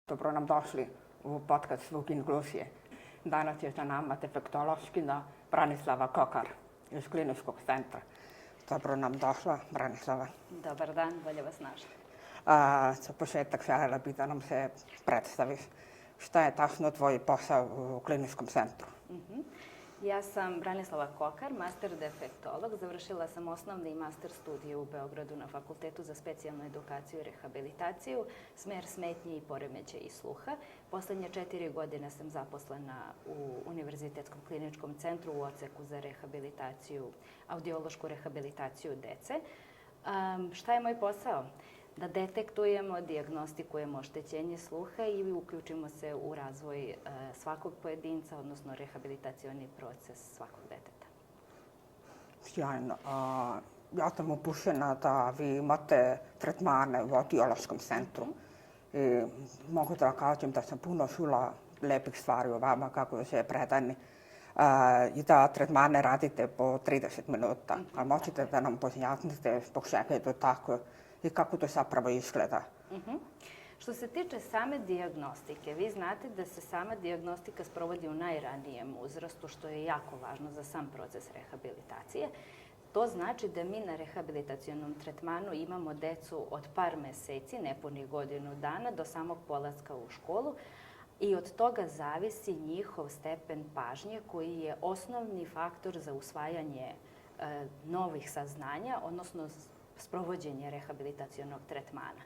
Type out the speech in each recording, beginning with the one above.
Dobro nam došli u podcast Zvuk inkluzije. Danas je sa nama defektološkinja Branislava Kokar iz Kliničkog centra. Dobro nam došla, Branislava. Dobar dan, bolje vas našli. Za početak želela bih da nam se predstaviš. Šta je tačno tvoj posao u Kliničkom centru? Ja sam Branislava Kokar, master defektolog. Završila sam osnovni i master studije u Beogradu na Fakultetu za specijalnu edukaciju i rehabilitaciju, smer smetnje i poremećaji sluha. Poslednje 4 godine sam zaposlena u Univerzitetskom kliničkom centru u odseku za rehabilitaciju, audiološku rehabilitaciju dece. Šta je moj posao? Da detektujemo, dijagnostikujemo oštećenje sluha i uključimo se u razvoj svakog pojedinca, odnosno rehabilitacioni proces svakog deteta. Sjajno. Ja sam upućena da vi imate tretmane u audiološkom centru. I mogu da kažem da sam puno čula lepih stvari o vama, kako se predani. I da tretmane radite po 30 minuta. Ali možete da nam pojasnite zbog čega je to tako i kako to zapravo izgleda? Što se tiče same dijagnostike, vi znate da se sama dijagnostika sprovodi u najranijem uzrastu, što je jako važno za sam proces rehabilitacije. To znači da mi na rehabilitacionom tretmanu imamo decu od par meseci, nepunih godinu dana, do samog polaska u školu. I od toga zavisi njihov stepen pažnje koji je osnovni faktor za usvajanje novih saznanja, odnosno sprovođenje rehabilitacionog tretmana.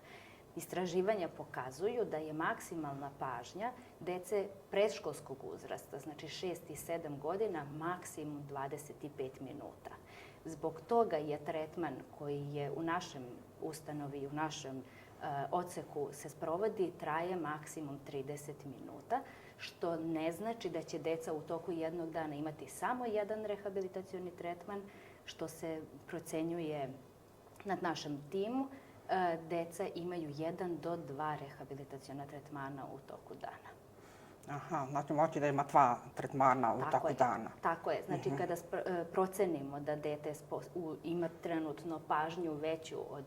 Istraživanja pokazuju da je maksimalna pažnja dece predškolskog uzrasta, znači 6 i 7 godina, maksimum 25 minuta. Zbog toga je tretman koji je u našem ustanovi, u našem odseku se sprovodi, traje maksimum 30 minuta, što ne znači da će deca u toku jednog dana imati samo jedan rehabilitacioni tretman, što se procenjuje nad našem timu. Deca imaju 1 do 2 rehabilitaciona tretmana u toku dana. Aha, znači moći da ima 2 tretmana u toku dana. Tako je. Znači kada procenimo da dete ima trenutno pažnju veću od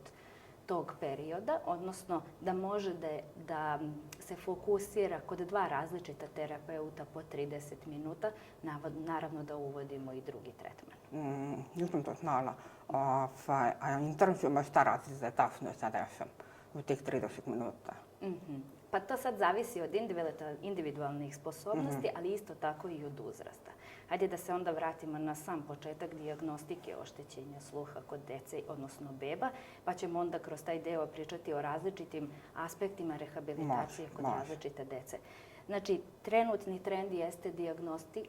tog perioda, odnosno da može da se fokusira kod 2 različita terapeuta po 30 minuta, naravno da uvodimo i drugi tretman. Nisam to znala. A interesuje me šta radite tačno sa decom u tih 30 minuta? Pa to sad zavisi od individualnih sposobnosti, ali isto tako i od uzrasta. Hajde da se onda vratimo na sam početak dijagnostike oštećenja sluha kod dece, odnosno beba, pa ćemo onda kroz taj deo pričati o različitim aspektima rehabilitacije kod različite dece. Znači, trenutni trend jeste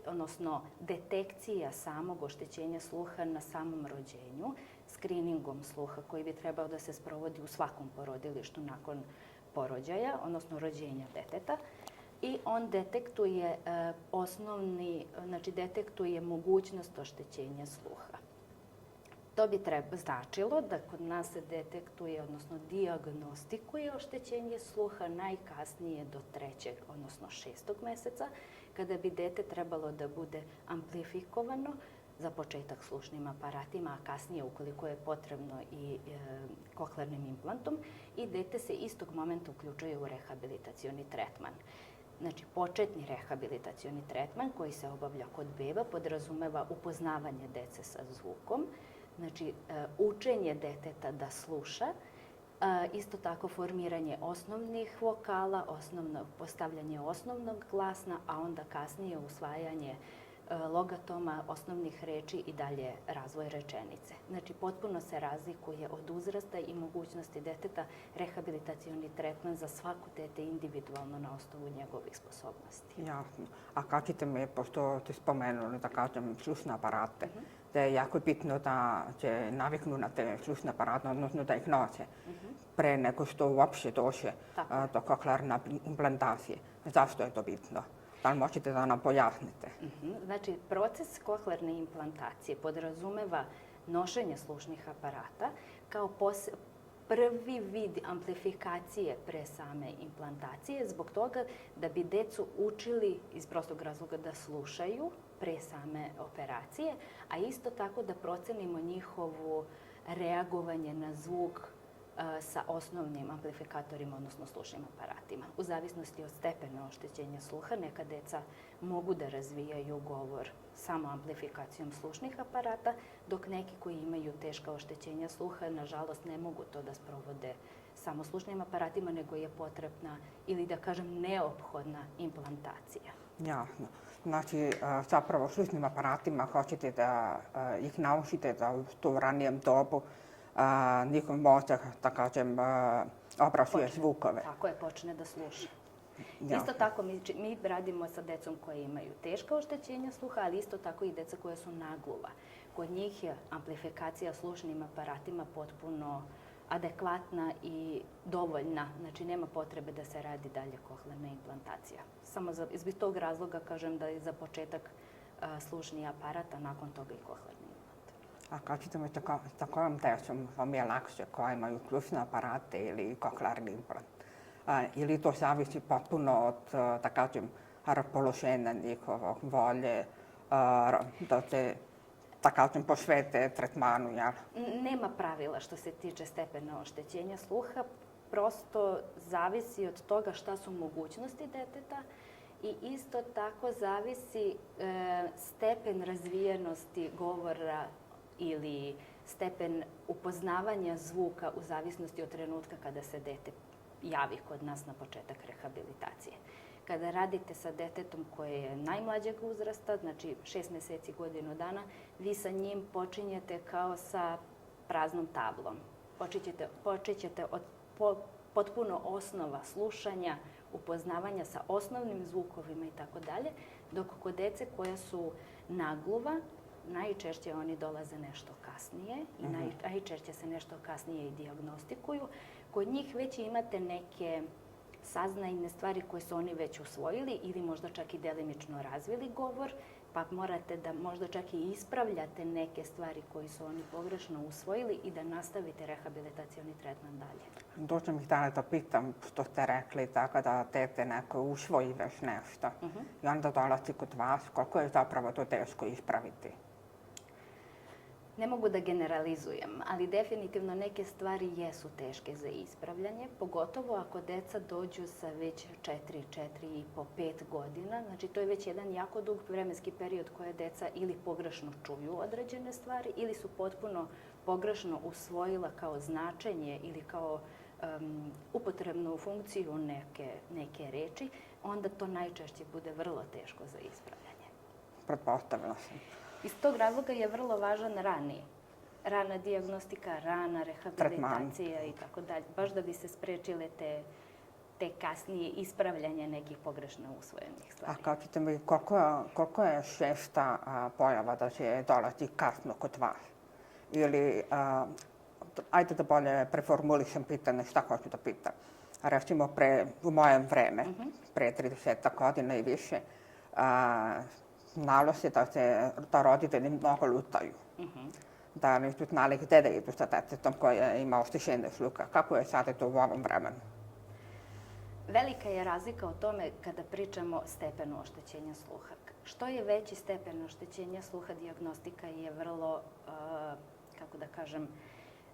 odnosno detekcija samog oštećenja sluha na samom rođenju, skriningom sluha koji bi trebao da se sprovodi u svakom porodilištu nakon porođaja, odnosno rođenja deteta. I on detektuje detektuje mogućnost oštećenja sluha. To bi značilo da kod nas se detektuje, odnosno dijagnostikuje oštećenje sluha najkasnije do 3. odnosno 6. meseca, kada bi dete trebalo da bude amplifikovano za početak slušnim aparatima, a kasnije, ukoliko je potrebno, i koklearnim implantom, i dete se istog momenta uključuje u rehabilitacioni tretman. Znači, početni rehabilitacioni tretman koji se obavlja kod beba podrazumeva upoznavanje dece sa zvukom, znači učenje deteta da sluša, isto tako formiranje osnovnih vokala, postavljanje osnovnog glasna, a onda kasnije usvajanje logatoma, osnovnih reči i dalje razvoj rečenice. Znači, potpuno se razlikuje od uzrasta i mogućnosti deteta rehabilitacioni tretman za svako dete individualno na osnovu njegovih sposobnosti. Jasno. A kažite mi, pošto ste spomenuli, da kažem, slušne aparate, da je jako bitno da će naviknu na te slušne aparate, odnosno da ih nose pre nego što uopšte dođe do koklearne implantacije. Zašto je to bitno? Da li možete da nam pojasnite? Znači, proces koklearne implantacije podrazumeva nošenje slušnih aparata kao prvi vid amplifikacije pre same implantacije, zbog toga da bi decu učili iz prostog razloga da slušaju pre same operacije, a isto tako da procenimo njihovo reagovanje na zvuk sa osnovnim amplifikatorima, odnosno slušnim aparatima. U zavisnosti od stepena oštećenja sluha, neka deca mogu da razvijaju govor samo amplifikacijom slušnih aparata, dok neki koji imaju teška oštećenja sluha, nažalost, ne mogu to da sprovode samo slušnim aparatima, nego je potrebna ili da kažem neophodna implantacija. Jasno. Znači, zapravo slušnim aparatima hoćete da ih naučite da u to ranijem dobu njihov mozak, da kažem, obrazuje zvukove. Tako je, počne da sluša. Jasno. Isto tako mi radimo sa decom koje imaju teška oštećenja sluha, ali isto tako i deca koja su nagluva. Kod njih je amplifikacija slušnim aparatima potpuno adekvatna i dovoljna. Znači, nema potrebe da se radi dalje kohlearna implantacija. Samo iz tog razloga kažem da je za početak slušni aparat, a nakon toga i kohlearni implant. A kažete mi sa kojom decom vam je lakše, koja imaju slušne aparate ili kohlearni implant? Ili to zavisi potpuno od, da kažem, raspoloženja njihovog volje, da se, da kažem, posvete tretmanu, jel? Nema pravila što se tiče stepena oštećenja sluha, prosto zavisi od toga šta su mogućnosti deteta i isto tako zavisi stepen razvijenosti govora ili stepen upoznavanja zvuka u zavisnosti od trenutka kada se dete javi kod nas na početak rehabilitacije. Kada radite sa detetom koje je najmlađeg uzrasta, znači 6 meseci, godinu dana, vi sa njim počinjete kao sa praznom tablom. Počećete od potpuno osnova slušanja, upoznavanja sa osnovnim zvukovima i tako dalje, dok kod dece koja su nagluva, najčešće oni dolaze nešto kasnije i najčešće se nešto kasnije i dijagnostikuju. Kod njih već imate neke saznajne stvari koje su oni već usvojili ili možda čak i delimično razvili govor, pa morate da možda čak i ispravljate neke stvari koje su oni pogrešno usvojili i da nastavite rehabilitacioni tretman dalje. Dođem ih danas da pitam što ste rekli, tako da dete neko usvoji već nešto i onda dolazi kod vas, koliko je zapravo to teško ispraviti? Ne mogu da generalizujem, ali definitivno neke stvari jesu teške za ispravljanje, pogotovo ako deca dođu sa već 4 po 5 godina. Znači, to je već jedan jako dug vremenski period koje deca ili pogrešno čuju određene stvari ili su potpuno pogrešno usvojila kao značenje ili kao upotrebnu funkciju neke reči, onda to najčešće bude vrlo teško za ispravljanje. Pretpostavila sam. Iz tog razloga je vrlo važan rana dijagnostika, rana rehabilitacija i tako dalje, baš da bi se sprečile te kasnije ispravljanje nekih pogrešno usvojenih stvari. A kažete mi, koliko je česta pojava da se dolazi kasno kod vas? Ili, ajde da bolje preformulišem pitanje šta hoću da pitam. Recimo, u mojem vreme, pre 30 godina i više, znalo se da roditelji mnogo lutaju. Da nisu znali gde da idu sa detetom koje ima oštećenje sluha. Kako je sada to u ovom vremenu? Velika je razlika o tome kada pričamo o stepenu oštećenja sluha. Što je veći stepen oštećenja sluha, dijagnostika je vrlo, kako da kažem,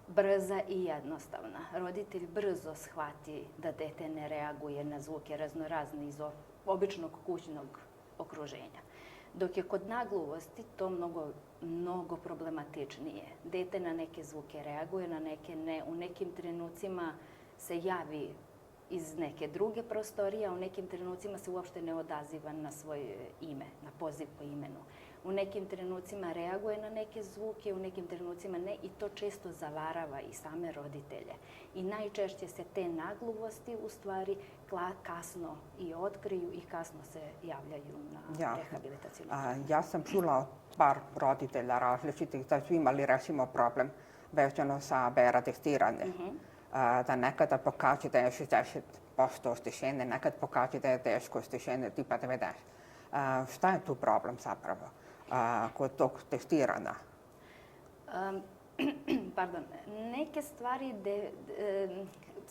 brza i jednostavna. Roditelj brzo shvati da dete ne reaguje na zvuke raznorazne iz običnog kućnog okruženja. Dok je kod nagluvosti to mnogo problematičnije. Dete na neke zvuke reaguje, na neke ne. U nekim trenucima se javi iz neke druge prostorije, a u nekim trenucima se uopšte ne odaziva na svoje ime, na poziv po imenu. U nekim trenucima reaguje na neke zvuke, u nekim trenucima ne i to često zavarava i same roditelje. I najčešće se te nagluvosti u stvari kasno i otkriju i kasno se javljaju na rehabilitacijnu. Ja sam čula od par roditelja različitih da su imali recimo problem vezano sa bera testiranjem. Da nekada pokaže da je 60% oštećenje, nekad pokaže da je teško oštećenje tipa 90%. Šta je tu problem zapravo kod tog testiranja? Pardon, neke stvari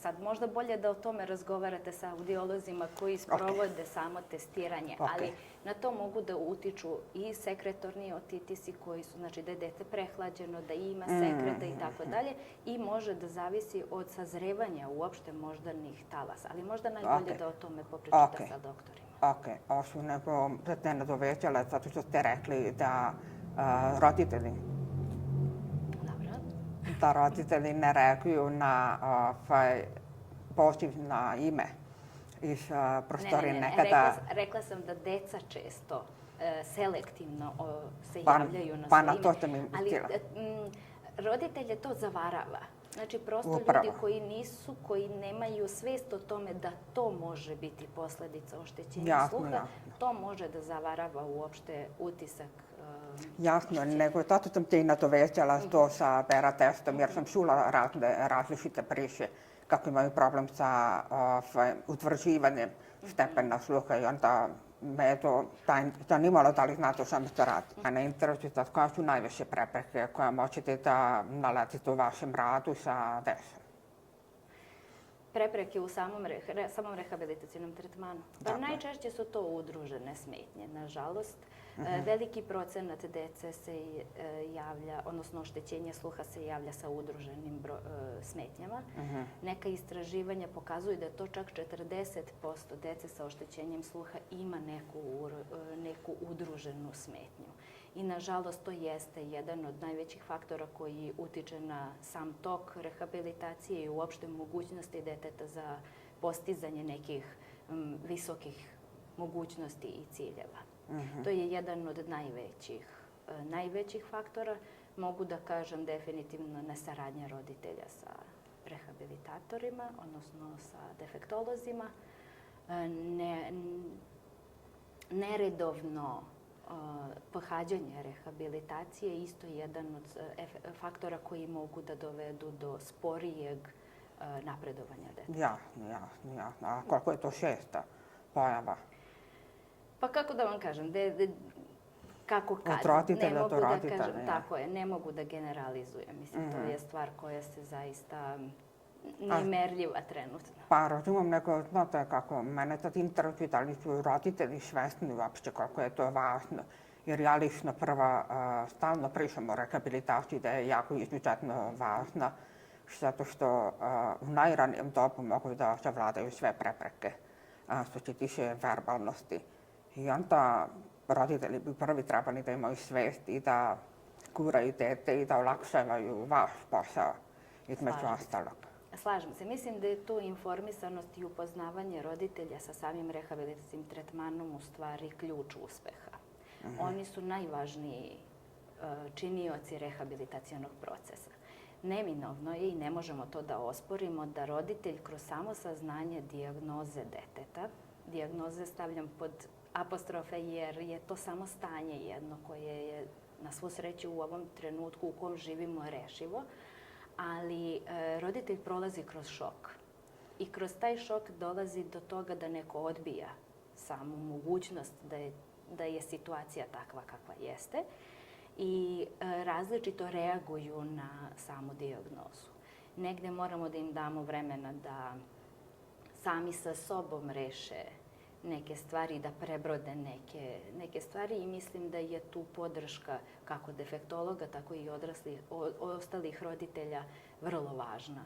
sad možda bolje da o tome razgovarate sa audiolozima koji sprovode samo testiranje, ali na to mogu da utiču i sekretorni otitisi koji su, znači da je dete prehlađeno, da ima sekreta i tako dalje, i može da zavisi od sazrevanja uopšte moždanih talasa, ali možda najbolje da o tome popričate sa doktorima. Ovo su nego da te nadovećala, zato što ste rekli da roditelji ne reaguju na poziv na ime iz prostorije nekada. Rekla sam da deca često selektivno se javljaju na svoje ime. Pa na to ste mi mislila. Ali roditelje to zavarava. Znači, prosto ljudi koji nemaju svest o tome da to može biti posledica oštećenja sluha, to može da zavarava uopšte utisak. Jasno, nego zato sam te i nadovećala to sa bera testom, jer sam čula različite priče kako imaju problem sa utvrđivanjem stepena sluha i onda me je to zanimalo da li znate o čemu se radi. Mene interesuje sad koja su najveće prepreke koje možete da naletite u vašem radu sa decom. Prepreke u samom rehabilitacijnom tretmanu. Pa najčešće su to udružene smetnje, nažalost. Veliki procenat dece se javlja, odnosno oštećenje sluha se javlja sa udruženim smetnjama. Neka istraživanja pokazuju da je to čak 40% dece sa oštećenjem sluha ima neku udruženu smetnju. I nažalost to jeste jedan od najvećih faktora koji utiče na sam tok rehabilitacije i uopšte mogućnosti deteta za postizanje nekih visokih mogućnosti i ciljeva. To je jedan od najvećih faktora. Mogu da kažem definitivno nesaradnja roditelja sa rehabilitatorima, odnosno sa defektolozima. Neredovno pohađanje rehabilitacije je isto jedan od faktora koji mogu da dovedu do sporijeg napredovanja deteta. Jasno. A koliko je to česta pojava? Pa kako da vam kažem, kako kad, od roditelja do roditelja. Tako je, ne mogu da generalizujem. Mislim, to je stvar koja se zaista nije merljiva trenutno. Pa razumem, nego znate kako, mene sad interesuje da li su roditelji svesni uopšte koliko je to važno. Jer ja lično prva stalno pričam o rehabilitaciji da je jako izuzetno važna, zato što u najranijem dobu mogu da savladaju sve prepreke što se tiče verbalnosti. I onda roditelji bi prvi trebali da imaju svest i da guraju dete i da olakšavaju vaš posao između ostalog. Slažem se. Mislim da je tu informisanost i upoznavanje roditelja sa samim rehabilitacijskim tretmanom u stvari ključ uspeha. Oni su najvažniji činioci rehabilitacionog procesa. Neminovno je i ne možemo to da osporimo da roditelj kroz samo saznanje dijagnoze deteta, dijagnoze stavljam pod apostrofe jer je to samo stanje jedno koje je na svu sreću u ovom trenutku u kom živimo rešivo, ali roditelj prolazi kroz šok. I kroz taj šok dolazi do toga da neko odbija samu mogućnost da je situacija takva kakva jeste i različito reaguju na samu dijagnozu. Negde moramo da im damo vremena da sami sa sobom reše neke stvari, da prebrode neke stvari i mislim da je tu podrška kako defektologa, tako i ostalih roditelja vrlo važna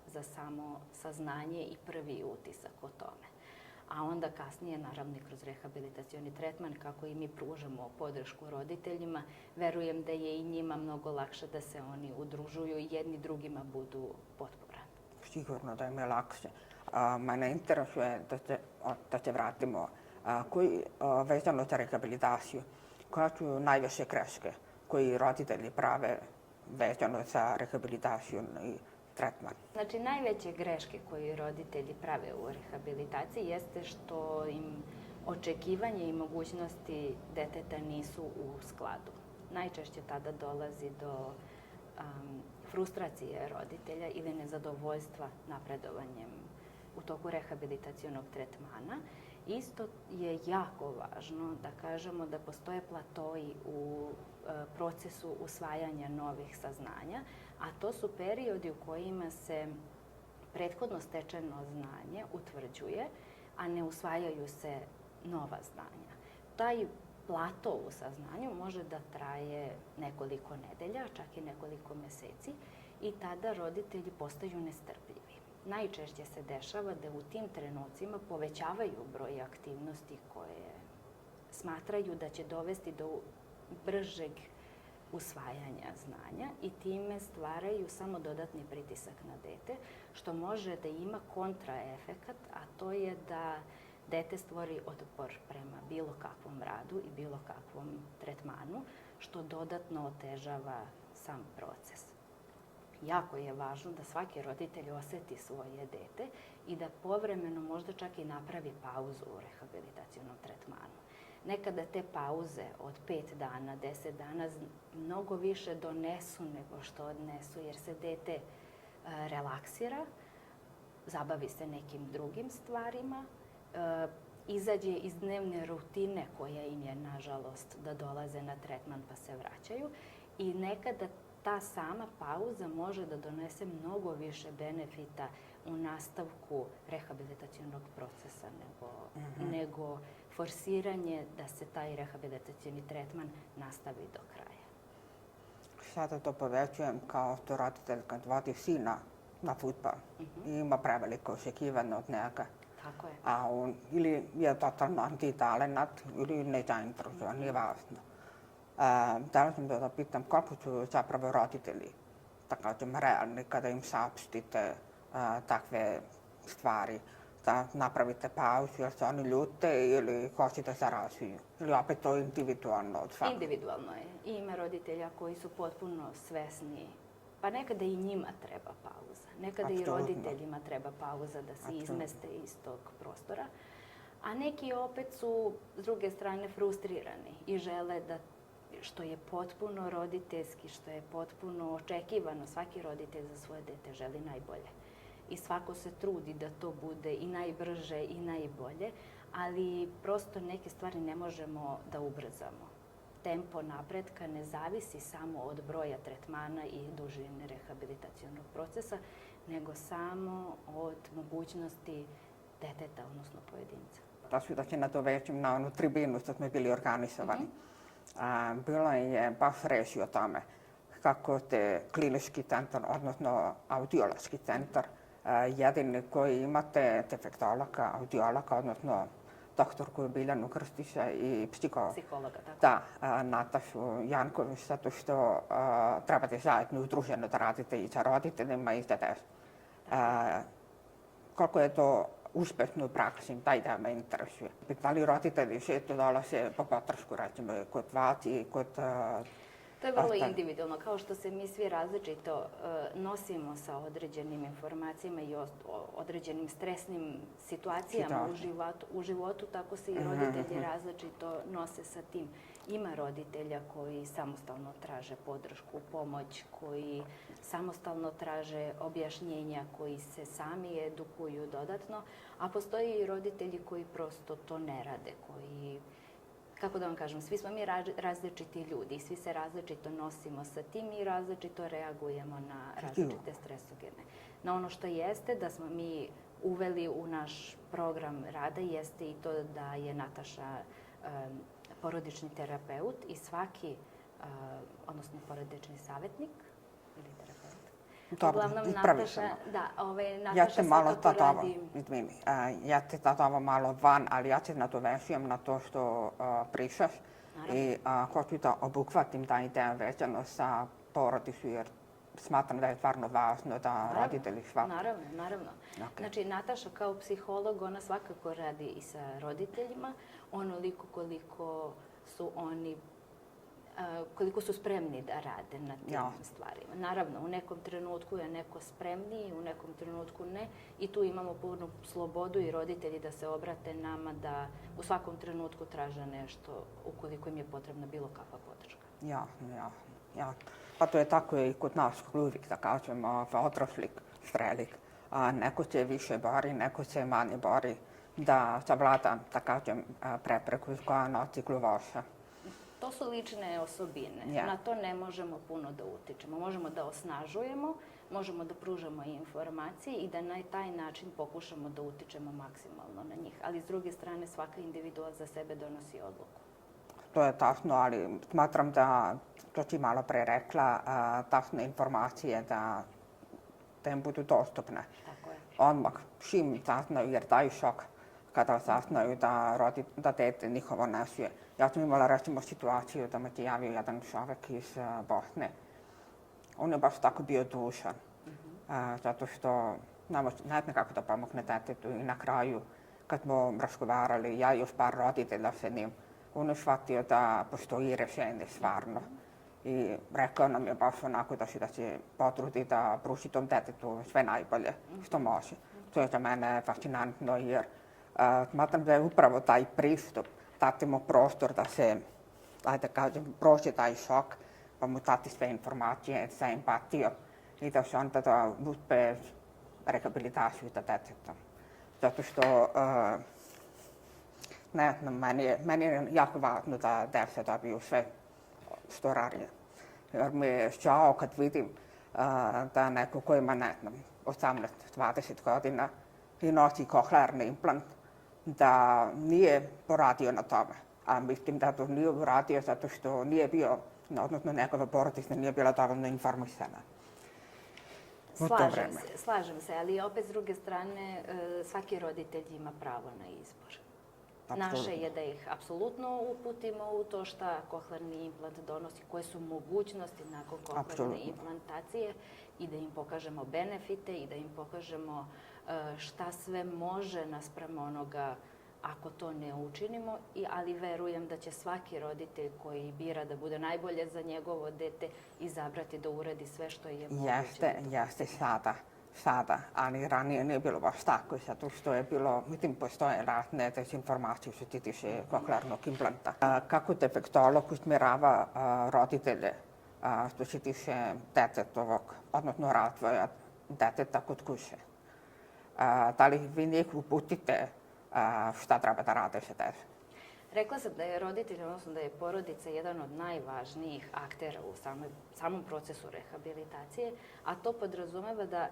za samo saznanje i prvi utisak o tome. A onda kasnije, naravno, i kroz rehabilitacioni tretman, kako i mi pružamo podršku roditeljima, verujem da je i njima mnogo lakše da se oni udružuju i jedni drugima budu potpora. Sigurno da im je lakše. Mene interesuje da se vratimo vezano za rehabilitaciju. Koja su najveće greške koji roditelji prave vezano za rehabilitaciju i tretman? Znači, najveće greške koje roditelji prave u rehabilitaciji jeste što im očekivanje i mogućnosti deteta nisu u skladu. Najčešće tada dolazi do frustracije roditelja ili nezadovoljstva napredovanjem u toku rehabilitacionog tretmana. Isto je jako važno da kažemo da postoje platoji u procesu usvajanja novih saznanja, a to su periodi u kojima se prethodno stečeno znanje utvrđuje, a ne usvajaju se nova znanja. Taj plato u saznanju može da traje nekoliko nedelja, čak i nekoliko meseci i tada roditelji postaju nestrpljivi. Najčešće se dešava da u tim trenucima povećavaju broj aktivnosti koje smatraju da će dovesti do bržeg usvajanja znanja i time stvaraju samo dodatni pritisak na dete, što može da ima kontraefekat, a to je da dete stvori otpor prema bilo kakvom radu i bilo kakvom tretmanu, što dodatno otežava sam proces. Jako je važno da svaki roditelj oseti svoje dete i da povremeno možda čak i napravi pauzu u rehabilitacionom tretmanu. Nekada te pauze od 5 dana, 10 dana mnogo više donesu nego što odnesu, jer se dete relaksira, zabavi se nekim drugim stvarima, izađe iz dnevne rutine koja im je, nažalost, da dolaze na tretman pa se vraćaju i nekada ta sama pauza može da donese mnogo više benefita u nastavku rehabilitacionog procesa nego forsiranje da se taj rehabilitacioni tretman nastavi do kraja. Sada to povećujem kao što roditelj kad vodi sina na fudbal i ima preveliko očekivanje od njega. Tako je. A on ili je totalno antitalenat ili nezainteresovan, nije važno. Da sam da pitam koliko su zapravo roditelji, da kažem, realni kada im saopštite takve stvari, da napravite pauzu jer se oni ljute ili hoćete se razviju. Ili opet to individualno od svakog? Individualno je. I ima roditelja koji su potpuno svesni, pa nekada i njima treba pauza. Nekada i roditeljima treba pauza da se izmeste iz tog prostora. A neki opet su, s druge strane, frustrirani i žele da, što je potpuno roditeljski, što je potpuno očekivano, svaki roditelj za svoje dete želi najbolje. I svako se trudi da to bude i najbrže i najbolje, ali prosto neke stvari ne možemo da ubrzamo. Tempo napretka ne zavisi samo od broja tretmana i dužine rehabilitacionog procesa, nego samo od mogućnosti deteta, odnosno pojedinca. Da se nadovećem na onu tribinu što smo bili organizovani. Bilo je baš reči o tome kako te klinički centar, odnosno audiološki centar, jedini koji imate defektologa, audiologa, odnosno doktorku Biljanu Krstića i psihologa, tako. Da, Natašu Janković, zato što trebate zajedno udruženo da radite i sa roditeljima i sa decom. Koliko je to uspešno u praksi, taj da me interesuje. Da li roditelji često dolaze po podršku, recimo, kod vas i kod... To je vrlo individualno. Kao što se mi svi različito nosimo sa određenim informacijama i određenim stresnim situacijama u životu, tako se i roditelji različito nose sa tim. Ima roditelja koji samostalno traže podršku, pomoć, koji samostalno traže objašnjenja, koji se sami edukuju dodatno, a postoji i roditelji koji prosto to ne rade, koji... Kako da vam kažem, svi smo mi različiti ljudi i svi se različito nosimo sa tim i različito reagujemo na različite stresogene. Na ono što jeste da smo mi uveli u naš program rada jeste i to da je Nataša porodični terapeut i svaki, odnosno porodični savjetnik ili terapeut. Dobro, ispravi sam. Ja te malo tatovo, izvini, ja te tatovo malo van, ali ja se nadovezujem na to što pričaš i hoću da obuhvatim taj ideja vezano sa porodicu, jer smatram da je stvarno važno da roditelji shvate. Naravno. Znači, Nataša kao psiholog, ona svakako radi i sa roditeljima, onoliko koliko su spremni da rade na tim stvarima. Naravno, u nekom trenutku je neko spremniji, u nekom trenutku ne. I tu imamo punu slobodu i roditelji da se obrate nama da u svakom trenutku traže nešto ukoliko im je potrebna bilo kakva podrška. Jasno. Pa to je tako i kod nas uvijek, da kažem, odraslih strelik. Neko se više bori, neko se manje bori da savlada, da kažem, prepreku koja nosi gluvoša. To su lične osobine. Na to ne možemo puno da utičemo. Možemo da osnažujemo, možemo da pružamo informacije i da na taj način pokušamo da utičemo maksimalno na njih. Ali s druge strane, svaka individua za sebe donosi odluku. To je tačno, ali smatram da, to si malo pre rekla, tačne informacije da im budu dostupne. Tako je. Odmah, čim saznaju, jer daju šok kada saznaju da dete njihovo nesuje. Ja sam imala recimo situaciju da me ti javio jedan čovek iz Bosne. On je baš tako bio dušan, zato što ne zna kako da pomogne detetu i na kraju kad smo razgovarali, ja i još par roditelja sa njim, on je shvatio da postoji rešenje stvarno. I rekao nam je baš onako da se potrudi da pruži tom detetu sve najbolje što može. To je za mene fascinantno jer smatram da je upravo taj pristup, dati mu prostor da se, ajde kažem, prođe taj šok, pa mu dati sve informacije sa empatijom i da se onda da uspe rehabilitaciju za deteta. Zato što, ne znam, meni je jako važno da deca dobiju sve što ranije. Jer mi je žao kad vidim da neko ko ima, ne znam, 18-20 godina i nosi kohlearni implant, da nije poradio na tome. A mislim da to nije uradio zato što nije bio, odnosno njegova porodica nije bila dovoljno informisana. Slažem se, ali opet s druge strane svaki roditelj ima pravo na izbor. Naše je da ih apsolutno uputimo u to šta kohlearni implant donosi, koje su mogućnosti nakon kohlearne implantacije i da im pokažemo benefite i da im pokažemo šta sve može naspram onoga ako to ne učinimo, ali verujem da će svaki roditelj koji bira da bude najbolje za njegovo dete izabrati da uradi sve što je moguće. Jeste sada, ali ranije nije bilo baš tako, zato što je bilo, mislim, postoje razne dezinformacije što se tiče kohlearnog implanta. Kako defektolog usmjerava roditelje što se tiče detetovog, odnosno razvoja deteta kod kuće? Da li vi njih uputite šta treba da rade sa decom? Rekla sam da je roditelj, odnosno da je porodica jedan od najvažnijih aktera u samom procesu rehabilitacije, a to podrazumeva da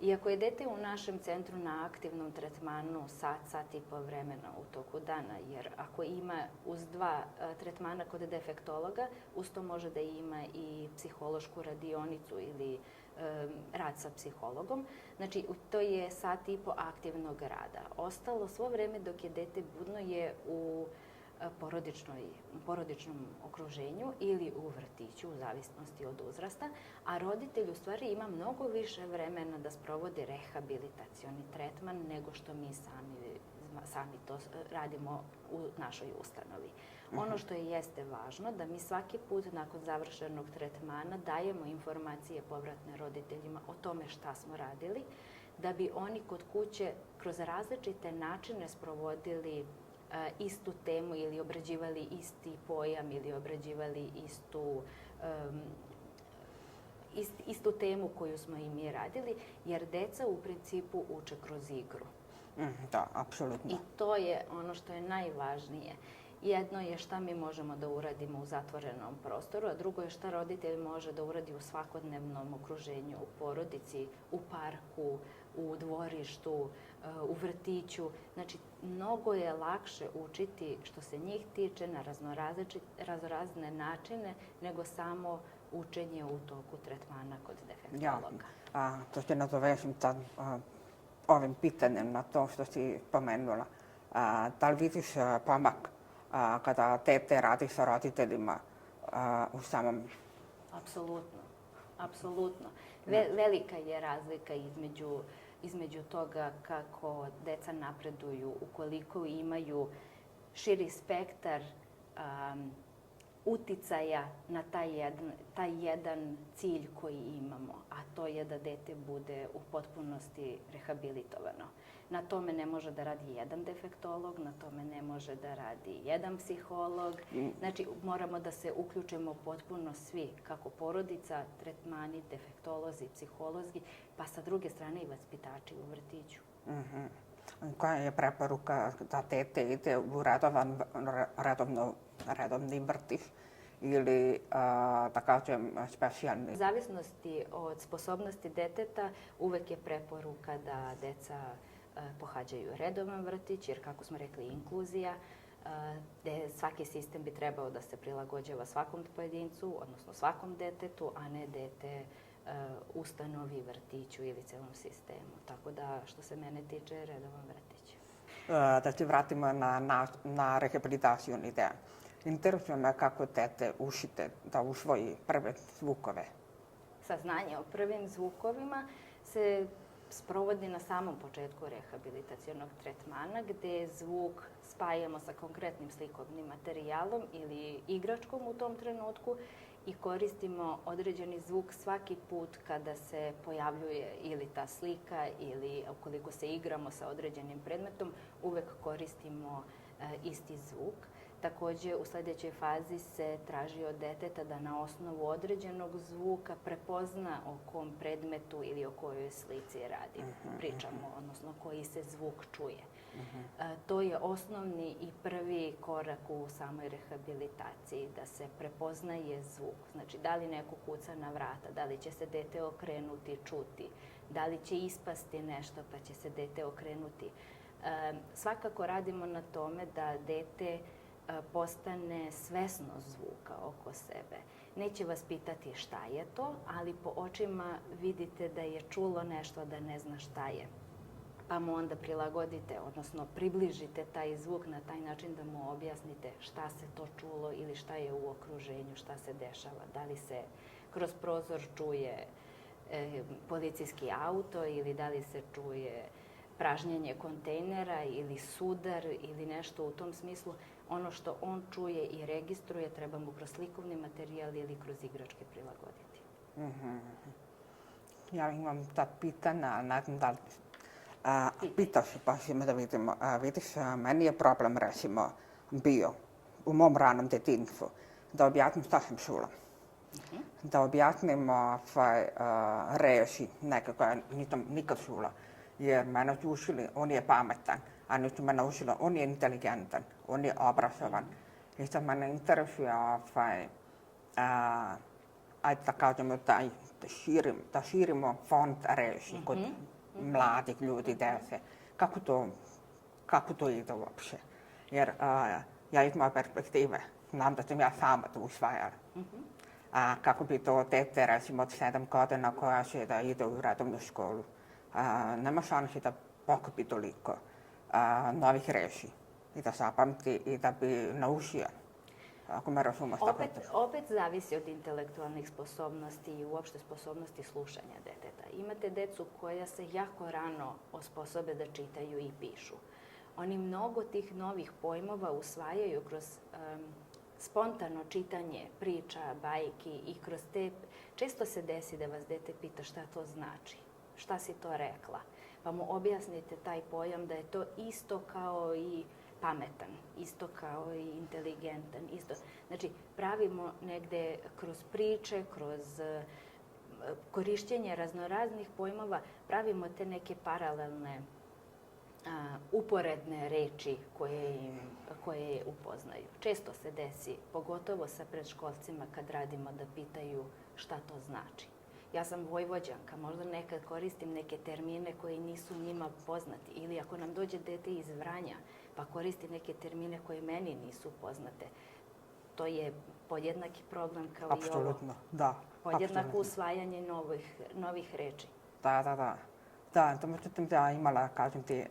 iako je dete u našem centru na aktivnom tretmanu sat i po vremena u toku dana, jer ako ima uz 2 tretmana kod defektologa, uz to može da ima i psihološku radionicu ili rad sa psihologom. Znači, to je sat i po aktivnog rada. Ostalo svo vreme dok je dete budno je u porodičnom okruženju ili u vrtiću, u zavisnosti od uzrasta, a roditelj u stvari ima mnogo više vremena da sprovodi rehabilitacioni tretman nego što mi sami to radimo u našoj ustanovi. Ono što jeste važno, da mi svaki put nakon završenog tretmana dajemo informacije povratne roditeljima o tome šta smo radili, da bi oni kod kuće kroz različite načine sprovodili istu temu ili obrađivali isti pojam ili obrađivali istu temu koju smo i mi radili, jer deca u principu uče kroz igru. Da, apsolutno. I to je ono što je najvažnije. Jedno je šta mi možemo da uradimo u zatvorenom prostoru, a drugo je šta roditelj može da uradi u svakodnevnom okruženju, u porodici, u parku, u dvorištu, u vrtiću. Znači, mnogo je lakše učiti što se njih tiče na raznorazne načine nego samo učenje u toku tretmana kod defektologa. To se nadovežem sad ovim pitanjem na to što si pomenula. Da li vidiš pomak kada dete radi sa roditeljima u samom... Apsolutno. Velika je razlika između toga kako deca napreduju ukoliko imaju širi spektar uticaja na taj jedan cilj koji imamo, a to je da dete bude u potpunosti rehabilitovano. Na tome ne može da radi jedan defektolog, na tome ne može da radi jedan psiholog. Znači, moramo da se uključimo potpuno svi, kako porodica, tretmani, defektolozi, psiholozi, pa sa druge strane i vaspitači u vrtiću. Koja je preporuka da dete ide u redovni vrtić ili, da kažem, specijalni. U zavisnosti od sposobnosti deteta uvek je preporuka da deca pohađaju redovan vrtić, jer kako smo rekli inkluzija, gde svaki sistem bi trebao da se prilagođava svakom pojedincu, odnosno svakom detetu, a ne dete ustanovi, vrtiću ili celom sistemu. Tako da, što se mene tiče, redovan vrtić. Da se vratimo na rehabilitaciju ideja. Interesuje me kako dete učite da usvoji prve zvukove. Saznanje o prvim zvukovima se sprovodi na samom početku rehabilitacionog tretmana, gde zvuk spajamo sa konkretnim slikovnim materijalom ili igračkom u tom trenutku i koristimo određeni zvuk svaki put kada se pojavljuje ili ta slika ili ukoliko se igramo sa određenim predmetom, uvek koristimo isti zvuk. Takođe, u sledećoj fazi se traži od deteta da na osnovu određenog zvuka prepozna o kom predmetu ili o kojoj slici pričamo, odnosno koji se zvuk čuje. To je osnovni i prvi korak u samoj rehabilitaciji, da se prepoznaje zvuk. Znači, da li neko kuca na vrata, da li će se dete okrenuti, čuti, da li će ispasti nešto pa će se dete okrenuti. Svakako radimo na tome da dete postane svesno zvuka oko sebe. Neće vas pitati šta je to, ali po očima vidite da je čulo nešto, da ne zna šta je. Pa mu onda prilagodite, odnosno približite taj zvuk na taj način da mu objasnite šta se to čulo ili šta je u okruženju, šta se dešava. Da li se kroz prozor čuje policijski auto ili da li se čuje pražnjenje kontejnera ili sudar ili nešto u tom smislu. Ono što on čuje i registruje treba mu kroz slikovni materijal ili kroz igračke prilagoditi. Ja imam ta pitanja, ne znam da li pitaš pa si me da vidimo. Vidiš, meni je problem recimo bio u mom ranom detinjstvu da objasnim šta sam čula. Da objasnim reči neke koje nisam nikad čula. Jer mene su učili, on je pametan, a nisu me naučili, on je inteligentan, on je obrazovan. I sad mene interesuje, ajde da kažemo, da širimo fond reči kod mladih ljudi, dece. Kako to ide uopće? Jer ja iz moje perspektive znam da sam ja sama to usvajala. A kako bi to dete, recimo od 7 godina koja će da ide u redovnu školu, nema šanse da pokupi toliko novih reči i da zapamti i da bi naučio, ako me razumeš. Opet zavisi od intelektualnih sposobnosti i uopšte sposobnosti slušanja deteta. Imate decu koja se jako rano osposobe da čitaju i pišu. Oni mnogo tih novih pojmova usvajaju kroz spontano čitanje priča, bajki i kroz te... Često se desi da vas dete pita šta to znači. Šta si to rekla? Pa mu objasnite taj pojam da je to isto kao i pametan, isto kao i inteligentan, isto. Znači, pravimo negde kroz priče, kroz korišćenje raznoraznih pojmova, pravimo te neke paralelne, uporedne reči koje je upoznaju. Često se desi, pogotovo sa predškolcima kad radimo, da pitaju šta to znači. Ja sam Vojvođanka, možda nekad koristim neke termine koji nisu njima poznati. Ili ako nam dođe dete iz Vranja, pa koristi neke termine koje meni nisu poznate. To je podjednaki problem kao i ovo. Apsolutno, da. Podjednako usvajanje novih reči. Da. Da, to međutim da imala, kažem ti,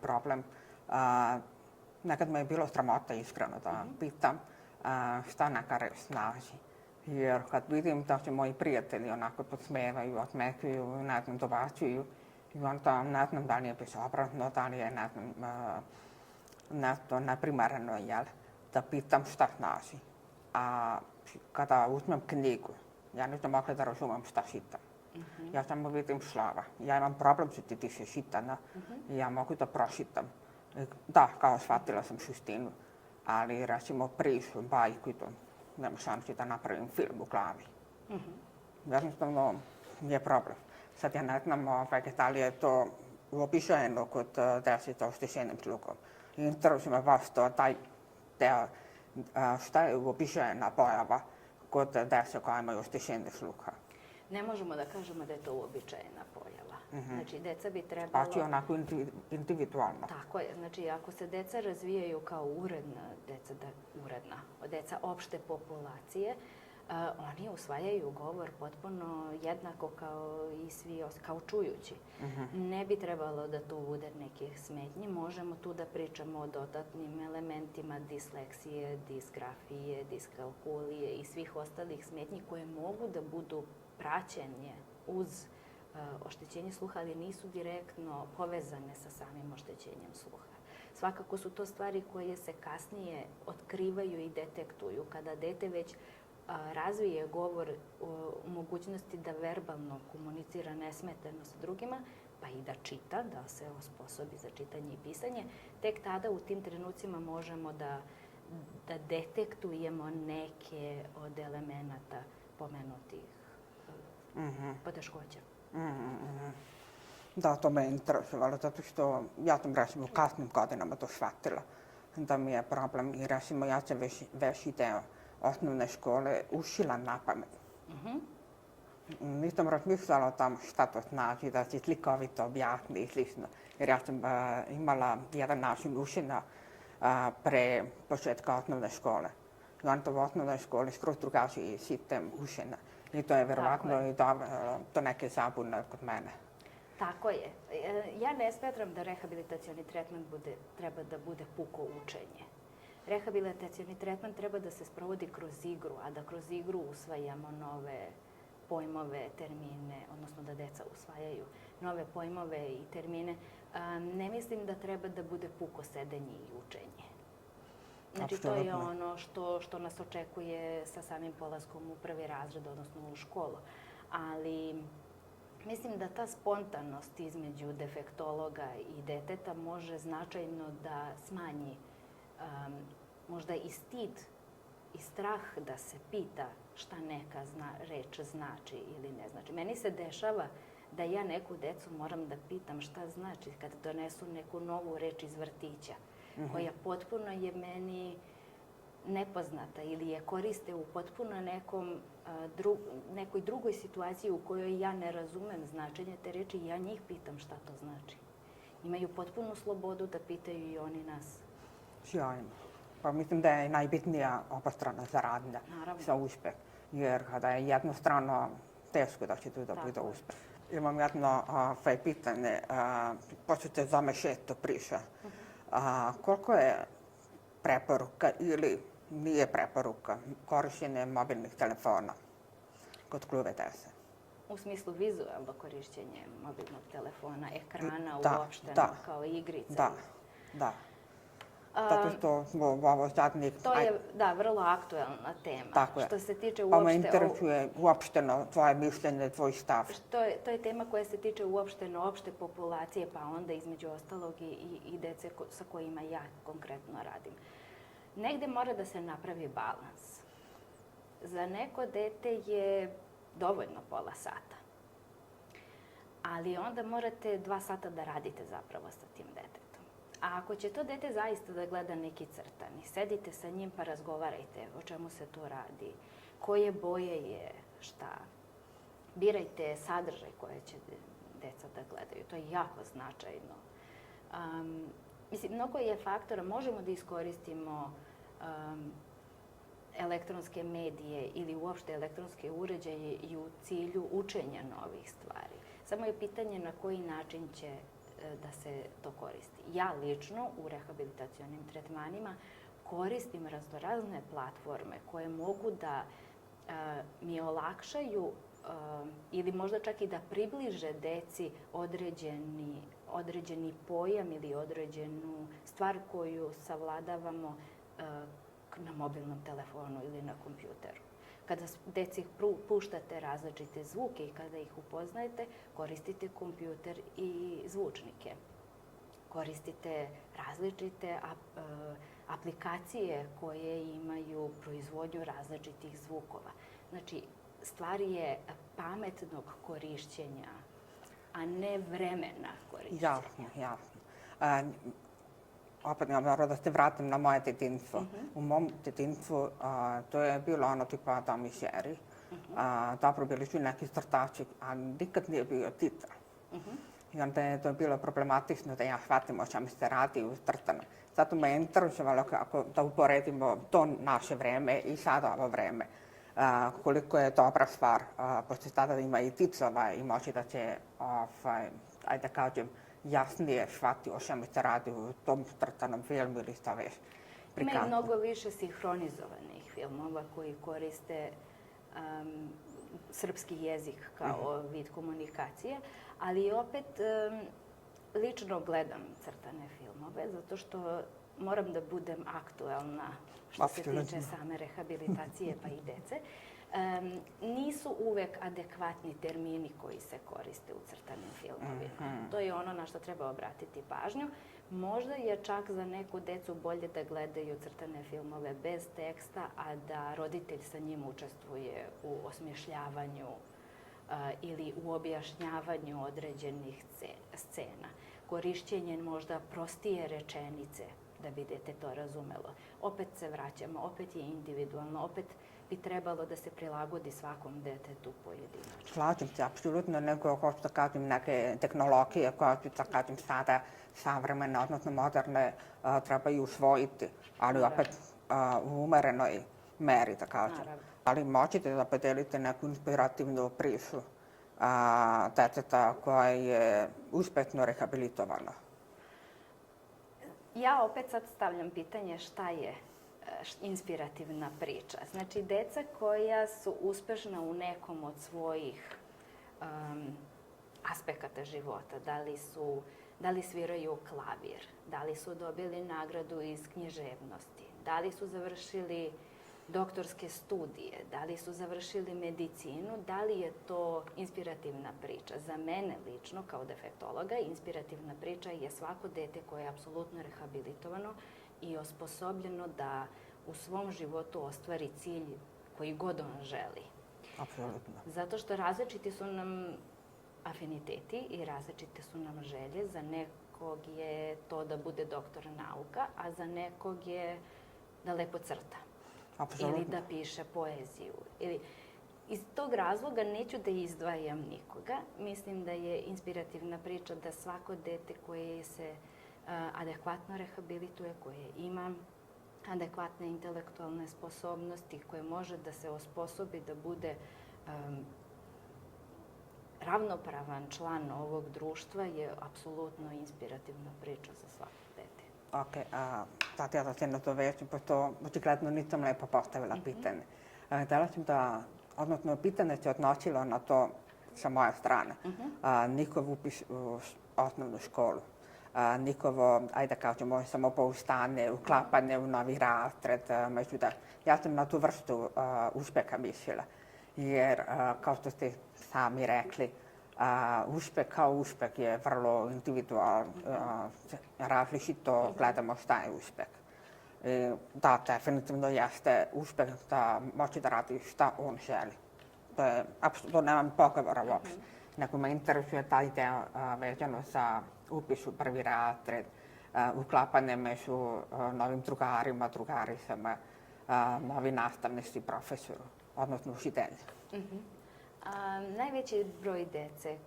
problem. Nekad me je bilo sramota iskreno da pitam šta neka reč znači. Jer kad vidim da se moji prijatelji onako podsmevaju, osmekuju, ne znam, dobacuju, i onda ne znam da li je bezobrazno, da li je, ne znam, nešto neprimereno, jel, da pitam šta znači. A kada uzmem knjigu, ja nisam mogla da razumem šta čitam. Ja samo vidim slova. Ja imam problem što ti tiše čitana i ja mogu da pročitam. Da, kao shvatila sam suštinu, ali recimo priču, bajku i to, nema šanse da napravim film u glavi. Jednostavno je problem. Sad ja ne znam da li je to uobičajeno kod dece sa oštećenim sluhom. Interesuje me baš taj deo šta je uobičajena pojava kod dece koja imaju oštećenje sluha? Ne možemo da kažemo da je to uobičajena pojava. Znači, deca bi Pa trebalo... će onako individualno. Tako je. Znači, ako se deca razvijaju kao deca opšte populacije, oni usvajaju govor potpuno jednako kao i svi, kao čujući. Ne bi trebalo da tu bude nekih smetnji. Možemo tu da pričamo o dodatnim elementima disleksije, disgrafije, diskalkulije i svih ostalih smetnji koje mogu da budu praćenje uz oštećenje sluha, ali nisu direktno povezane sa samim oštećenjem sluha. Svakako su to stvari koje se kasnije otkrivaju i detektuju kada dete već razvije govor u mogućnosti da verbalno komunicira nesmetano sa drugima, pa i da čita, da se osposobi za čitanje i pisanje, tek tada u tim trenucima možemo da detektujemo neke od elemenata pomenutih poteškoća. Da, to me je interesovalo, zato što ja sam recimo u kasnim godinama to shvatila, da mi je problem i recimo ja sam već deo osnovne škole učila na pamet. Nisam razmišljala o tom šta to znači, da se slikovito objasni i slično, jer ja sam imala jedan način učenja pre početka osnovne škole. I onda u osnovnoj školi skroz drugačiji sistem učenja. I to je verovatno i do neke zabune kod mene. Tako je. Ja ne smatram da rehabilitacioni tretman treba da bude puko učenje. Rehabilitacioni tretman treba da se sprovodi kroz igru, a da kroz igru usvajamo nove pojmove, termine, odnosno da deca usvajaju nove pojmove i termine. Ne mislim da treba da bude puko sedenje i učenje. Znači, to je ono što nas očekuje sa samim polaskom u prvi razred, odnosno u školu. Ali mislim da ta spontanost između defektologa i deteta može značajno da smanji možda i stid i strah da se pita šta neka reč znači ili ne znači. Meni se dešava da ja neku decu moram da pitam šta znači kad donesu neku novu reč iz vrtića, koja potpuno je meni nepoznata ili je koriste u potpuno nekoj drugoj situaciji u kojoj ja ne razumem značenje te reči i ja njih pitam šta to znači. Imaju potpunu slobodu da pitaju i oni nas. Sjajno. Pa mislim da je najbitnija obostrana saradnja za uspeh. Jer kada je jednostrano, teško da će tu da bude uspeh. Imam jedno pitanje, počete za me 6. priša. Koliko je preporuka ili nije preporuka korišćenje mobilnih telefona kod gluve dece? U smislu vizualno korišćenje mobilnog telefona, ekrana uopšteno kao igrice? Da. Zato što smo ovo zadnjih... To je, vrlo aktuelna tema. Tako je. Što se tiče pa me interesuje uopšteno tvoje mišljenje, tvoj stav. To je tema koja se tiče uopšteno opšte populacije, pa onda između ostalog i dece sa kojima ja konkretno radim. Negde mora da se napravi balans. Za neko dete je dovoljno pola sata. Ali onda morate 2 sata da radite zapravo sa tim detetom. A ako će to dete zaista da gleda neki crtani, sedite sa njim pa razgovarajte o čemu se tu radi, koje boje je, šta. Birajte sadržaj koje će deca da gledaju. To je jako značajno. Mislim, mnogo je faktora. Možemo da iskoristimo elektronske medije ili uopšte elektronske uređaje i u cilju učenja novih stvari. Samo je pitanje na koji način će da se to koristi. Ja lično u rehabilitacionim tretmanima koristim raznorazne platforme koje mogu da mi olakšaju ili možda čak i da približe deci određeni pojam ili određenu stvar koju savladavamo na mobilnom telefonu ili na kompjuteru. Kada deci puštate različite zvuke i kada ih upoznajete, koristite kompjuter i zvučnike. Koristite različite aplikacije koje imaju proizvodnju različitih zvukova. Znači, stvar je pametnog korišćenja, a ne vremena korišćenja. Jasno. opet ja moram da se vratim na moje detinjstvo. U mom detinjstvu to je bilo ono tipa Tom i Jerry. Dobro, bili su neki crtači, a nikad nije bio Tita. I onda je to bilo problematično da ja shvatim o čemu se radi u crtanom. Zato me je interesovalo kako da uporedimo to naše vreme i sada ovo vreme. Koliko je dobra stvar, pošto sada ima i ticova i moći da će, ajde kažem, jasnije shvati o čemu se radi u tom crtanom filmu ili šta već prikazano. Ima i mnogo više sinhronizovanih filmova koji koriste srpski jezik kao vid komunikacije, ali opet lično gledam crtane filmove zato što moram da budem aktuelna što se tiče same rehabilitacije pa i dece. Nisu uvek adekvatni termini koji se koriste u crtanim filmovima. To je ono na što treba obratiti pažnju. Možda je čak za neku decu bolje da gledaju crtane filmove bez teksta, a da roditelj sa njim učestvuje u osmišljavanju ili u objašnjavanju određenih scena. Korišćenje možda prostije rečenice da bi dete to razumelo. Opet se vraćamo, opet je individualno, opet bi trebalo da se prilagodi svakom detetu pojedinačno. Slažem se, apsolutno, nego kao što kažem, neke tehnologije koje su, da kažem, sada savremene, odnosno moderne, trebaju usvojiti, ali opet u umerenoj meri, da kažem. Ali možete da podelite neku inspirativnu priču deteta koja je uspešno rehabilitovana? Ja opet sad stavljam pitanje šta je inspirativna priča. Znači, deca koja su uspešna u nekom od svojih aspekata života, da li sviraju klavir, da li su dobili nagradu iz književnosti, da li su završili doktorske studije, da li su završili medicinu, da li je to inspirativna priča. Za mene lično, kao defektologa, inspirativna priča je svako dete koje je apsolutno rehabilitovano i osposobljeno da u svom životu ostvari cilj koji god on želi. Apsolutno. Zato što različiti su nam afiniteti i različite su nam želje. Za nekog je to da bude doktor nauka, a za nekog je da lepo crta. Apsolutno. Ili da piše poeziju. Iz tog razloga neću da izdvajam nikoga. Mislim da je inspirativna priča da svako dete koje se adekvatno rehabilituje, koje ima adekvatne intelektualne sposobnosti, koje može da se osposobi da bude ravnopravan član ovog društva, je apsolutno inspirativna priča za svako dete. Ok, sad ja da se nadovežem, pošto očigledno nisam lepo postavila pitanje. Htjela sam da, odnosno pitanje se odnosilo na to sa moje strane. Njihov upis u osnovnu školu, njihovo, ajde kažemo, samopouzdanje, uklapanje u novi razred. Ja sam na tu vrstu uspeha mislila, jer kao što ste sami rekli, uspeh kao uspeh je vrlo individualan, različito gledamo šta je uspeh. Da, definitivno jeste uspeh da moći da radi šta on želi. To nemam pogovora uopšte. Nego me interesuje taj deo vezano za upis u prvi razred, uklapanje među novim drugarima, drugaricama, novi nastavnici, profesoru, odnosno učitelji. Najveći broj dece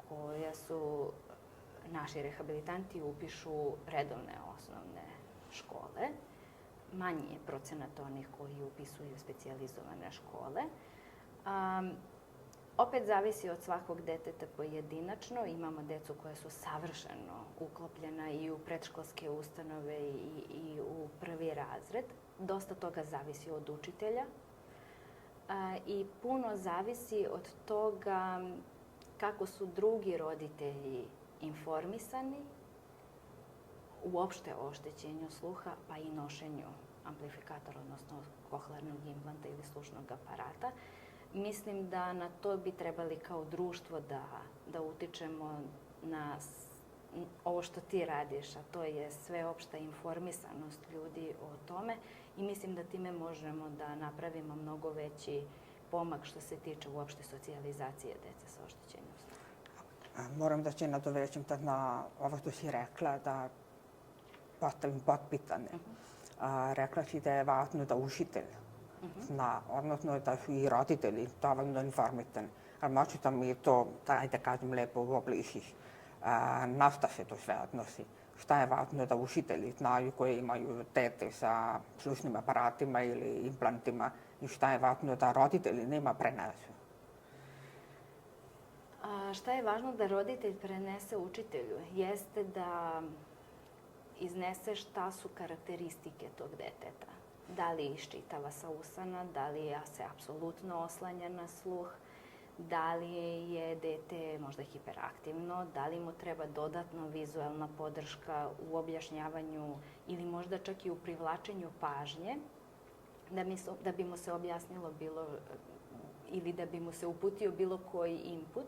koja su naši rehabilitanti upišu redovne osnovne škole. Manji je procenat onih koji upisuju specijalizovane škole. Opet zavisi od svakog deteta pojedinačno. Imamo decu koja su savršeno uklopljena i u predškolske ustanove i u prvi razred. Dosta toga zavisi od učitelja. I puno zavisi od toga kako su drugi roditelji informisani uopšte o oštećenju sluha, pa i nošenju amplifikatora, odnosno kohlearnog implanta ili slušnog aparata. Mislim da na to bi trebali kao društvo da utičemo na ovo što ti radiš, a to je sveopšta informisanost ljudi o tome. I mislim da time možemo da napravimo mnogo veći pomak što se tiče uopšte socijalizacije dece sa oštećenjem sluha. Moram da se nadovežem na ovo što si rekla, da postavim potpitanje. Rekla si da je važno da učitelj zna, odnosno da su i roditelji dovoljno informisani. Ali možete mi to, ajde kažem, lepo uobličiš. Na šta se to sve odnosi? Šta je važno da učitelji znaju koji imaju dete sa slušnim aparatima ili implantima i šta je važno da roditelji njima prenesu? Šta je važno da roditelj prenese učitelju? Jeste da iznese šta su karakteristike tog deteta. Da li iščitava sa usana, da li se apsolutno oslanja na sluh, da li je dete možda hiperaktivno, da li mu treba dodatno vizualna podrška u objašnjavanju ili možda čak i u privlačenju pažnje, da bi mu se objasnilo ili da bi mu se uputio bilo koji input.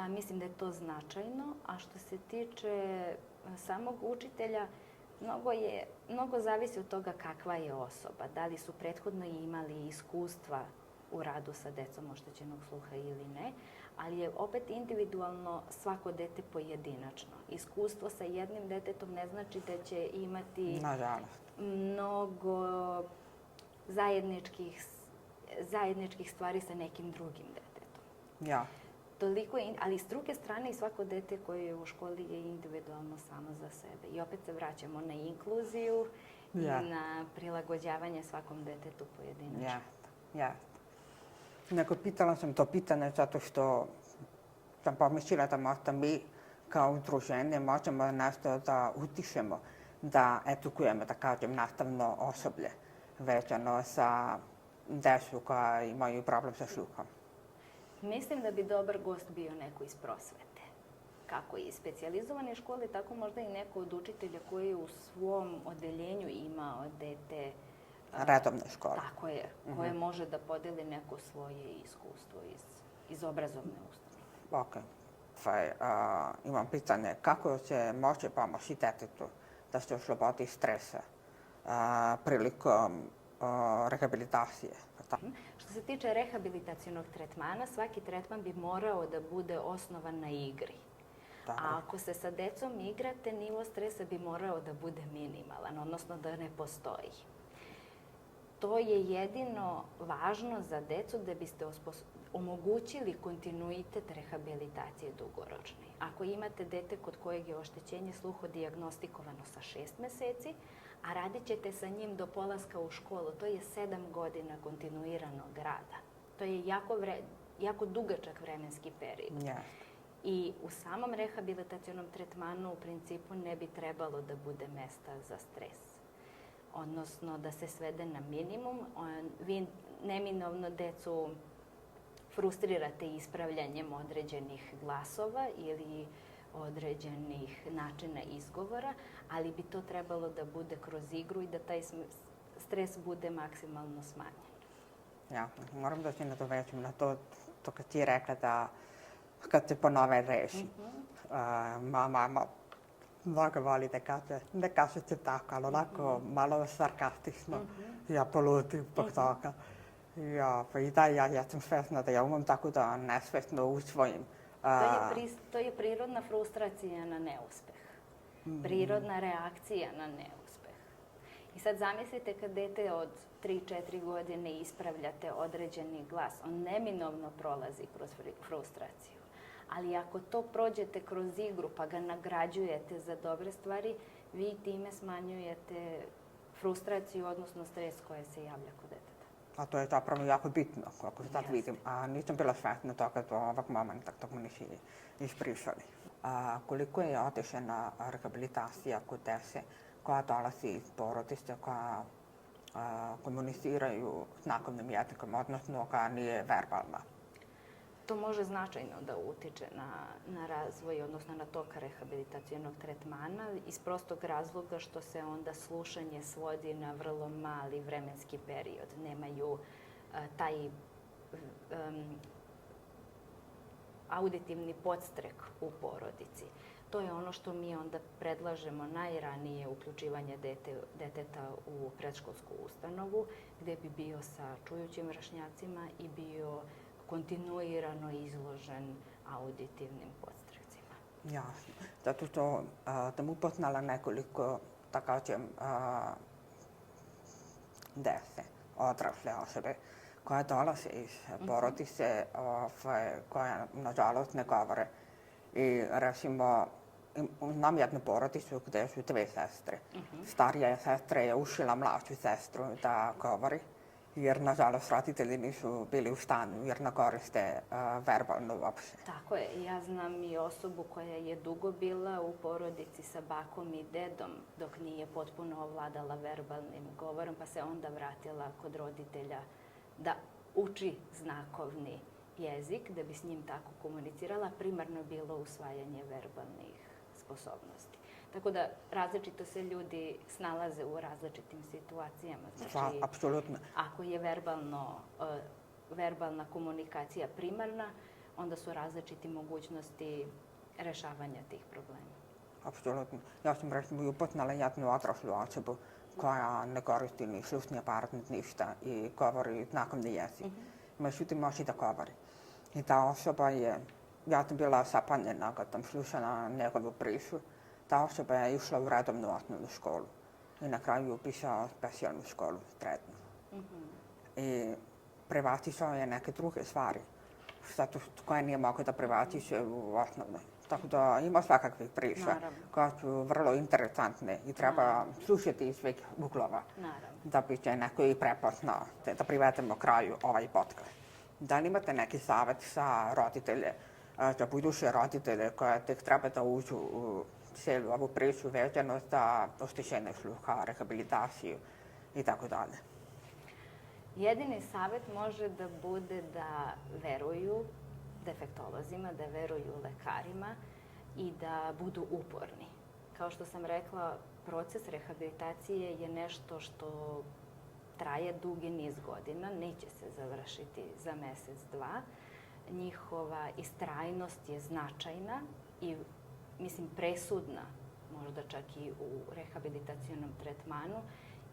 Mislim da je to značajno. A što se tiče samog učitelja, mnogo zavisi od toga kakva je osoba. Da li su prethodno imali iskustva u radu sa decom oštećenog sluha ili ne, ali je opet individualno svako dete pojedinačno. Iskustvo sa jednim detetom ne znači da će imati mnogo zajedničkih stvari sa nekim drugim detetom. Ja. Ali s druge strane i svako dete koje je u školi je individualno samo za sebe. I opet se vraćamo na inkluziju i na prilagođavanje svakom detetu pojedinačno. Neko pitala sam to pitanje zato što sam pomislila da možda mi kao udruženje možemo nešto da utišemo, da edukujemo, da kažem, nastavno osoblje vezano sa decu koja imaju problem sa sluhom. Mislim da bi dobar gost bio neko iz prosvete. Kako iz specijalizovane škole, tako možda i neko od učitelja koji u svom odeljenju imao dete redovne škole. Tako je, koje može da podeli neko svoje iskustvo iz obrazovne ustanove. Ok. Imam pitanje, kako se može pomoći detetu da se oslobodi stresa prilikom rehabilitacije? Što se tiče rehabilitacionog tretmana, svaki tretman bi morao da bude osnovan na igri. A ako se sa decom igrate, nivo stresa bi morao da bude minimalan, odnosno da ne postoji. To je jedino važno za decu da biste omogućili kontinuitet rehabilitacije dugoročne. Ako imate dete kod kojeg je oštećenje sluha dijagnostikovano sa 6 meseci, a radit ćete sa njim do polaska u školu, to je 7 godina kontinuiranog rada. To je jako dugačak vremenski period. I u samom rehabilitacionom tretmanu u principu ne bi trebalo da bude mesta za stres. Odnosno da se svede na minimum. Vi neminovno decu frustrirate ispravljanjem određenih glasova ili određenih načina izgovora, ali bi to trebalo da bude kroz igru i da taj stres bude maksimalno smanjen. Ja, moram da se nadovežem na to kad ti je rekla da kad se ponove reši. Mama mnogo voli da kaže, ne kažete tako, ali onako malo sarkastično. Ja polutim zbog toga. I da, ja sam svesna da ja umem tako da nesvesno usvojim. To je prirodna frustracija na neuspeh. Prirodna reakcija na neuspeh. I sad zamislite kad dete od 3-4 godine ispravljate određeni glas, on neminovno prolazi kroz frustraciju. Ali ako to prođete kroz igru pa ga nagrađujete za dobre stvari, vi time smanjujete frustraciju, odnosno stres koja se javlja kod deteta. A to je zapravo jako bitno, kako sad vidim. A nisam bila svesna toga do ovog momenta, dok me nisi ispričali. Koliko je otežana rehabilitacija kod dece koja dolazi iz porodice, koja komuniciraju znakovnim jezikom, odnosno koja nije verbalna? To može značajno da utiče na razvoj, odnosno na tok rehabilitacionog tretmana iz prostog razloga što se onda slušanje svodi na vrlo mali vremenski period. Nemaju taj auditivni podstrek u porodici. To je ono što mi onda predlažemo najranije uključivanje deteta u predškolsku ustanovu, gde bi bio sa čujućim vršnjacima i bio kontinuirano izložen auditivnim podstrekcima. Jasno. Zato što sam upoznala nekoliko, da kažem, dece, odrasle osobe, koja dolaze iz porodice koja, nažalost, ne govore. I, recimo, imam jednu porodicu gde su dve sestre. Starija sestra je učila mlađu sestru da govori, jer, nažalost, roditelji nisu bili u stanju, jer ne koriste verbalno uopšte. Tako je. Ja znam i osobu koja je dugo bila u porodici sa bakom i dedom, dok nije potpuno ovladala verbalnim govorom, pa se onda vratila kod roditelja da uči znakovni jezik, da bi s njim tako komunicirala. Primarno bilo usvajanje verbalnih sposobnosti. Tako da različito se ljudi snalaze u različitim situacijama. Znači, apsolutno. ako je verbalna komunikacija primarna, onda su različite mogućnosti rešavanja tih problema. Apsolutno. Ja sam, recimo, i upoznala jednu odraslu osobu koja ne koristi ni slušni aparat, ništa i govori znakovni jezik. Međutim, može da govori. I ta osoba je, ja sam bila zapanjena kad sam slušala njegovu priču, ta osoba je išla u redovnu osnovnu školu i na kraju upisala specijalnu školu, srednju. I prevazišao je neke druge stvari, koje nije mogao da prevaziše u osnovnoj. Tako da ima svakakvih priča koje su vrlo interesantne i treba slušati iz svih uglova da bi se neko i prepoznao, da privedemo kraju ovaj podcast. Da li imate neki savjet za roditelje, za buduće roditelje koje tek treba da uđu u cijelu ovu priču vezano za oštećenje sluha, rehabilitaciju i tako dalje? Jedini savjet može da bude da veruju defektolozima, da veruju lekarima i da budu uporni. Kao što sam rekla, proces rehabilitacije je nešto što traje dugi niz godina, neće se završiti za mesec, dva. Njihova istrajnost je značajna i, mislim, presudna, možda čak i u rehabilitacionom tretmanu.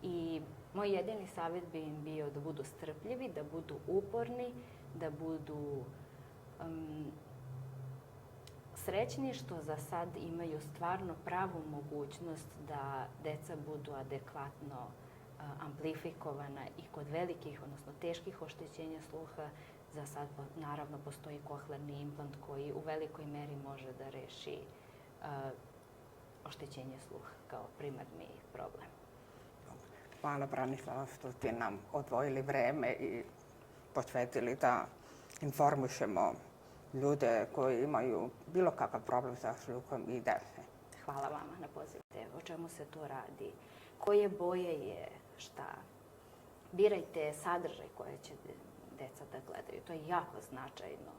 I moj jedini savjet bi im bio da budu strpljivi, da budu uporni, da budu srećni što za sad imaju stvarno pravu mogućnost da deca budu adekvatno amplifikovana i kod velikih, odnosno teških oštećenja sluha. Za sad, naravno, postoji kohlerni implant koji u velikoj meri može da reši oštećenje sluha kao primarni problem. Hvala, Branislava, što ste nam odvojili vreme i posvetili da informišemo ljude koji imaju bilo kakav problem sa sluhom i dece. Hvala vama na pozivu. O čemu se tu radi? Koje boje je šta? Birajte sadržaj koje će deca da gledaju. To je jako značajno.